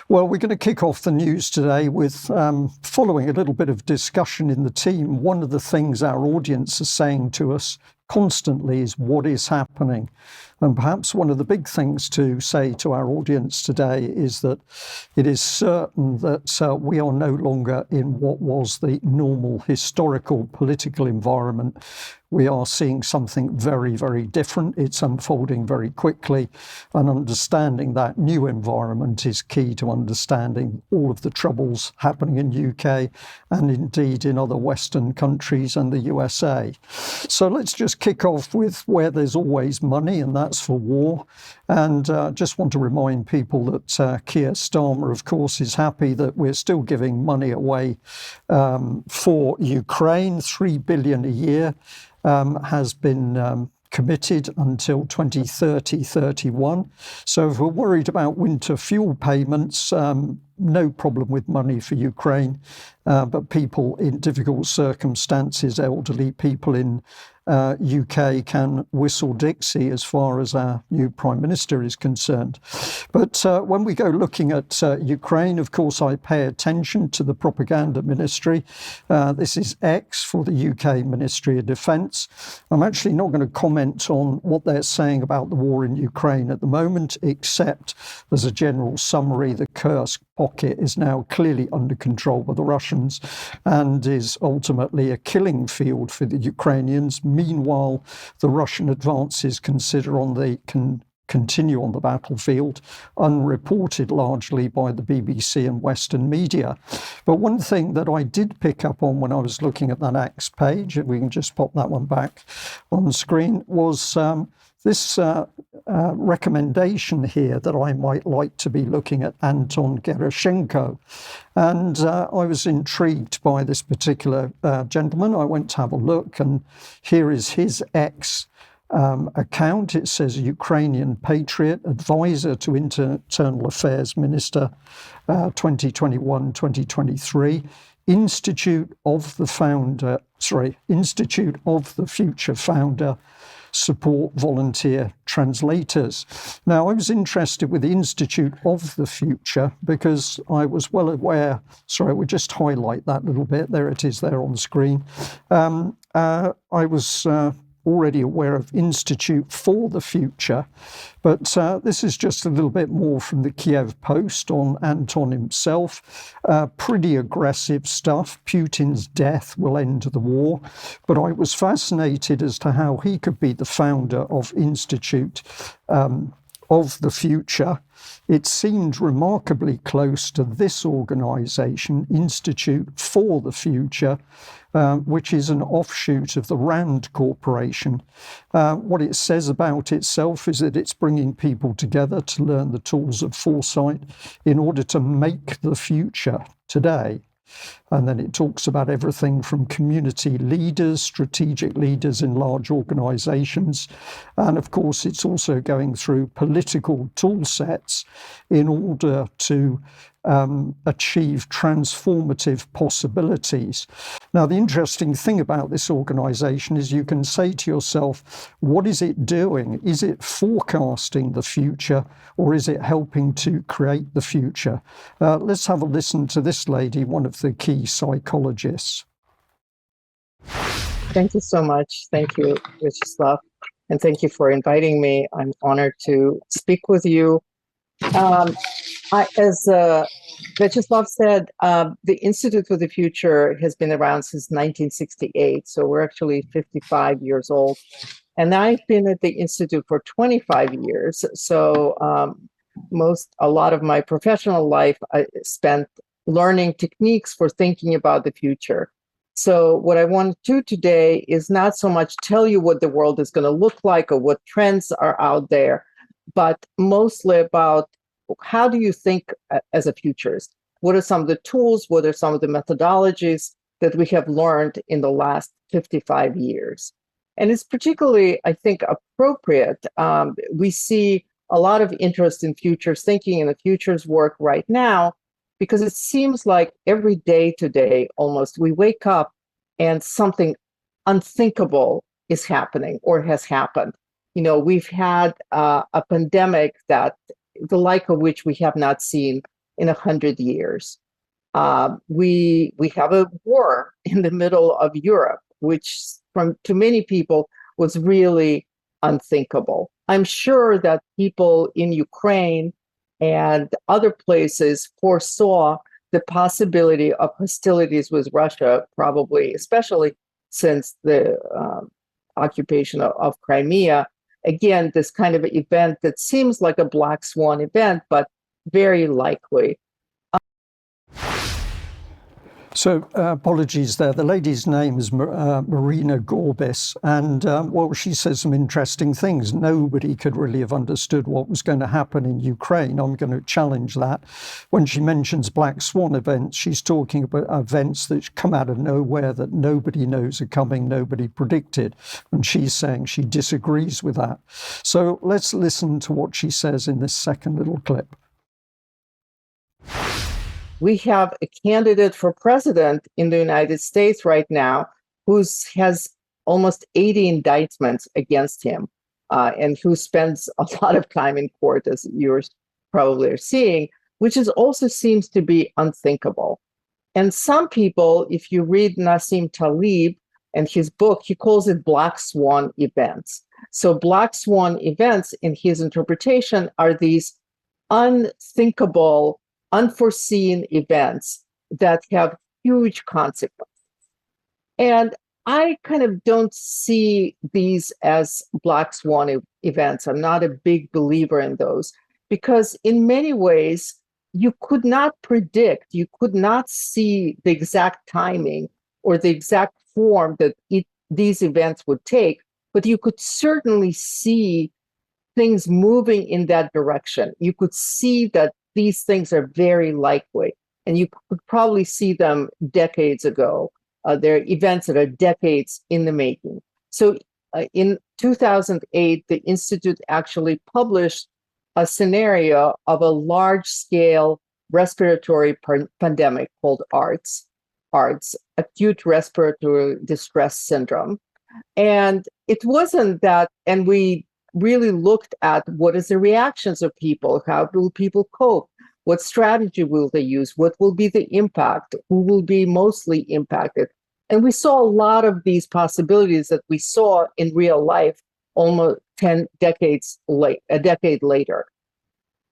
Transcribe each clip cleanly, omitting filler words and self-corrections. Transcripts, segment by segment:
Well, we're going to kick off the news today with following a little bit of discussion in the team. One of the things our audience is saying to us constantly is what is happening. And perhaps one of the big things to say to our audience today is that it is certain that we are no longer in what was the normal historical political environment. We are seeing something very, very different. It's unfolding very quickly, and understanding that new environment is key to understanding all of the troubles happening in UK and indeed in other Western countries and the USA. So let's just kick off with where there's always money, and that's for war. And just want to remind people that Keir Starmer, of course, is happy that we're still giving money away for Ukraine. $3 billion a year has been committed until 2030-31. So if we're worried about winter fuel payments, no problem with money for Ukraine, but people in difficult circumstances, elderly people in UK can whistle Dixie as far as our new Prime Minister is concerned. But when we go looking at Ukraine, of course, I pay attention to the propaganda ministry. This is X for the UK Ministry of Defence. I'm actually not going to comment on what they're saying about the war in Ukraine at the moment, except as a general summary, the Kursk pocket is now clearly under control by the Russians and is ultimately a killing field for the Ukrainians. Meanwhile, the Russian advances continue on the battlefield, unreported largely by the BBC and Western media. But one thing that I did pick up on when I was looking at that X page, if we can just pop that one back on the screen, was this recommendation here that I might like to be looking at Anton Gerashchenko. And I was intrigued by this particular gentleman. I went to have a look, and here is his X account. It says Ukrainian patriot, advisor to Internal Affairs Minister, 2021-2023. Institute of the Future founder, support volunteer translators. Now, I was interested with the Institute of the Future because I was well aware, sorry, we'll just highlight that little bit. There it is there on the screen. I was already aware of Institute for the Future, but this is just a little bit more from the Kiev Post on Anton himself. Pretty aggressive stuff. Putin's death will end the war, but I was fascinated as to how he could be the founder of Institute of the Future. It seemed remarkably close to this organisation, Institute for the Future, which is an offshoot of the RAND Corporation. What it says about itself is that it's bringing people together to learn the tools of foresight in order to make the future today. And then it talks about everything from community leaders, strategic leaders in large organizations. And of course, it's also going through political tool sets in order to achieve transformative possibilities. Now, the interesting thing about this organization is you can say to yourself, what is it doing? Is it forecasting the future, or is it helping to create the future? Let's have a listen to this lady, one of the key psychologists. Thank you so much. Thank you, Vyacheslav. And thank you for inviting me. I'm honored to speak with you. As Vyacheslav said, the Institute for the Future has been around since 1968, so we're actually 55 years old. And I've been at the Institute for 25 years, so a lot of my professional life I spent learning techniques for thinking about the future. So what I want to do today is not so much tell you what the world is going to look like or what trends are out there, but mostly about how do you think as a futurist? What are some of the tools? What are some of the methodologies that we have learned in the last 55 years? And it's particularly, I think, appropriate. We see a lot of interest in futures thinking and the futures work right now, because it seems like every day today, almost, we wake up and something unthinkable is happening or has happened. You know, we've had a pandemic that the like of which we have not seen in 100 years. We have a war in the middle of Europe, which to many people was really unthinkable. I'm sure that people in Ukraine and other places foresaw the possibility of hostilities with Russia, probably, especially since the occupation of Crimea. Again, this kind of event that seems like a black swan event, but very likely. So apologies there. The lady's name is Marina Gorbis, and well, she says some interesting things. Nobody could really have understood what was going to happen in Ukraine. I'm going to challenge that. When she mentions black swan events, she's talking about events that come out of nowhere that nobody knows are coming, nobody predicted. And she's saying she disagrees with that. So let's listen to what she says in this second little clip. We have a candidate for president in the United States right now who has almost 80 indictments against him and who spends a lot of time in court, as you probably are seeing, which also seems to be unthinkable. And some people, if you read Nassim Taleb and his book, he calls it black swan events. So black swan events, in his interpretation, are these unthinkable, unforeseen events that have huge consequences. And I kind of don't see these as black swan events. I'm not a big believer in those because in many ways, you could not predict, you could not see the exact timing or the exact form that these events would take, but you could certainly see things moving in that direction. You could see that these things are very likely, and you could probably see them decades ago. They're events that are decades in the making. So in 2008, the Institute actually published a scenario of a large-scale respiratory pandemic called ARDS, acute respiratory distress syndrome. And it wasn't that, and we really looked at what is the reactions of people, how will people cope, what strategy will they use, what will be the impact, who will be mostly impacted. And we saw a lot of these possibilities that we saw in real life almost a decade later.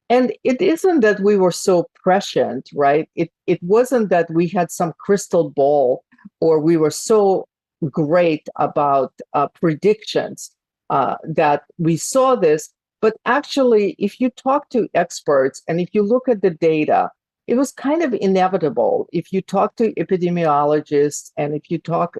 And it isn't that we were so prescient, right? It wasn't that we had some crystal ball or we were so great about predictions that we saw this, but actually, if you talk to experts and if you look at the data, it was kind of inevitable. If you talk to epidemiologists and if you talk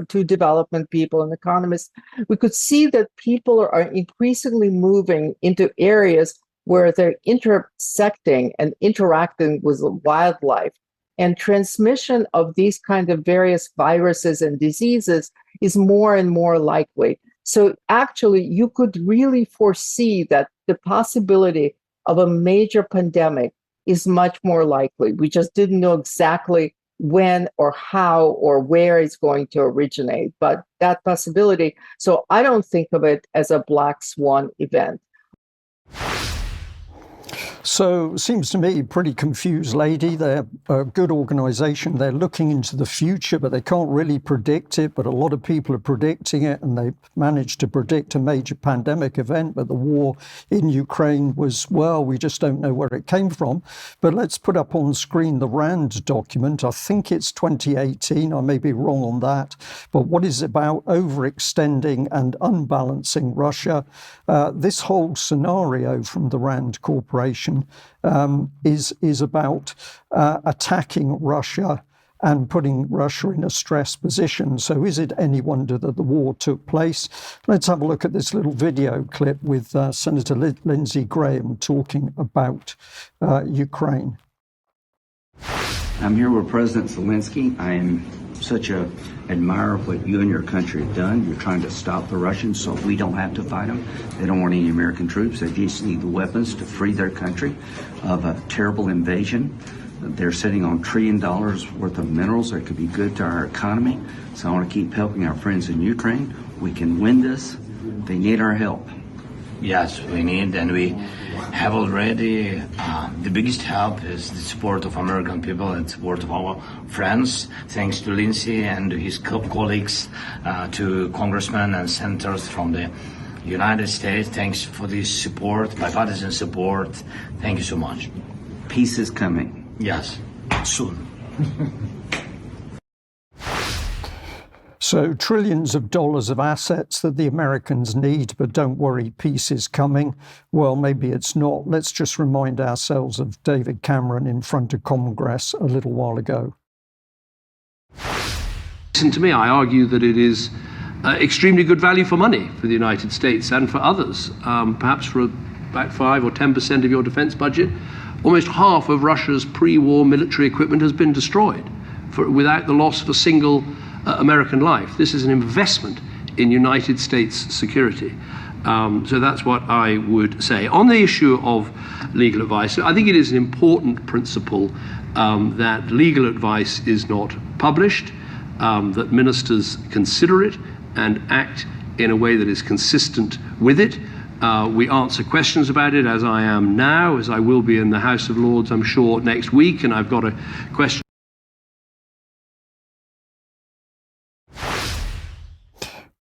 to development people and economists, we could see that people are increasingly moving into areas where they're intersecting and interacting with wildlife. And transmission of these kind of various viruses and diseases is more and more likely. So actually, you could really foresee that the possibility of a major pandemic is much more likely. We just didn't know exactly when or how or where it's going to originate, but that possibility. So I don't think of it as a black swan event. So seems to me pretty confused lady. They're a good organization. They're looking into the future, but they can't really predict it. But a lot of people are predicting it, and they managed to predict a major pandemic event. But the war in Ukraine was, well, we just don't know where it came from. But let's put up on screen the RAND document. I think it's 2018. I may be wrong on that. But what is it about? Overextending and unbalancing Russia. This whole scenario from the RAND Corporation is about attacking Russia and putting Russia in a stressed position. So is it any wonder that the war took place? Let's have a look at this little video clip with Senator Lindsey Graham talking about Ukraine. I'm here with President Zelensky. I am such an admirer of what you and your country have done. You're trying to stop the Russians so we don't have to fight them. They don't want any American troops. They just need the weapons to free their country of a terrible invasion. They're sitting on $1 trillion worth of minerals that could be good to our economy. So I want to keep helping our friends in Ukraine. We can win this. They need our help. Yes, we need, and we have already. The biggest help is the support of American people and support of our friends. Thanks to Lindsey and his colleagues, to congressmen and senators from the United States. Thanks for this support, bipartisan support. Thank you so much. Peace is coming. Yes, soon. So trillions of dollars of assets that the Americans need, but don't worry, peace is coming. Well, maybe it's not. Let's just remind ourselves of David Cameron in front of Congress a little while ago. Listen to me, I argue that it is extremely good value for money for the United States and for others. Perhaps for about 5 or 10% of your defense budget, almost half of Russia's pre-war military equipment has been destroyed without the loss of a single American life. This is an investment in United States security. So that's what I would say. On the issue of legal advice, I think it is an important principle that legal advice is not published, that ministers consider it and act in a way that is consistent with it. We answer questions about it, as I am now, as I will be in the House of Lords, I'm sure, next week, and I've got a question.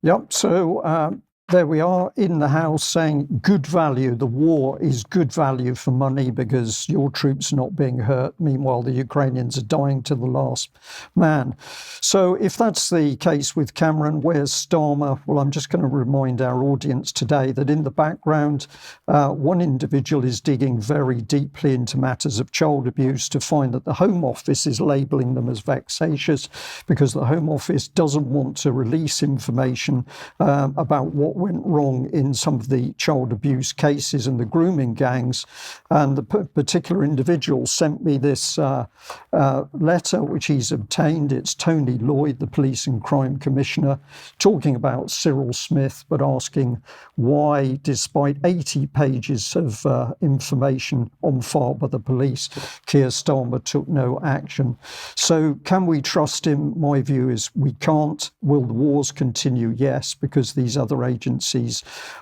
Yep, so there we are in the House saying good value. The war is good value for money because your troops are not being hurt. Meanwhile, the Ukrainians are dying to the last man. So if that's the case with Cameron, where's Starmer? Well, I'm just going to remind our audience today that in the background, one individual is digging very deeply into matters of child abuse to find that the Home Office is labelling them as vexatious because the Home Office doesn't want to release information about what went wrong in some of the child abuse cases and the grooming gangs. And the particular individual sent me this letter which he's obtained. It's Tony Lloyd, the Police and Crime Commissioner, talking about Cyril Smith, but asking why, despite 80 pages of information on file by the police, Keir Starmer took no action. So can we trust him? My view is we can't. Will the wars continue? Yes, because these other agencies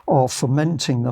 are fomenting them.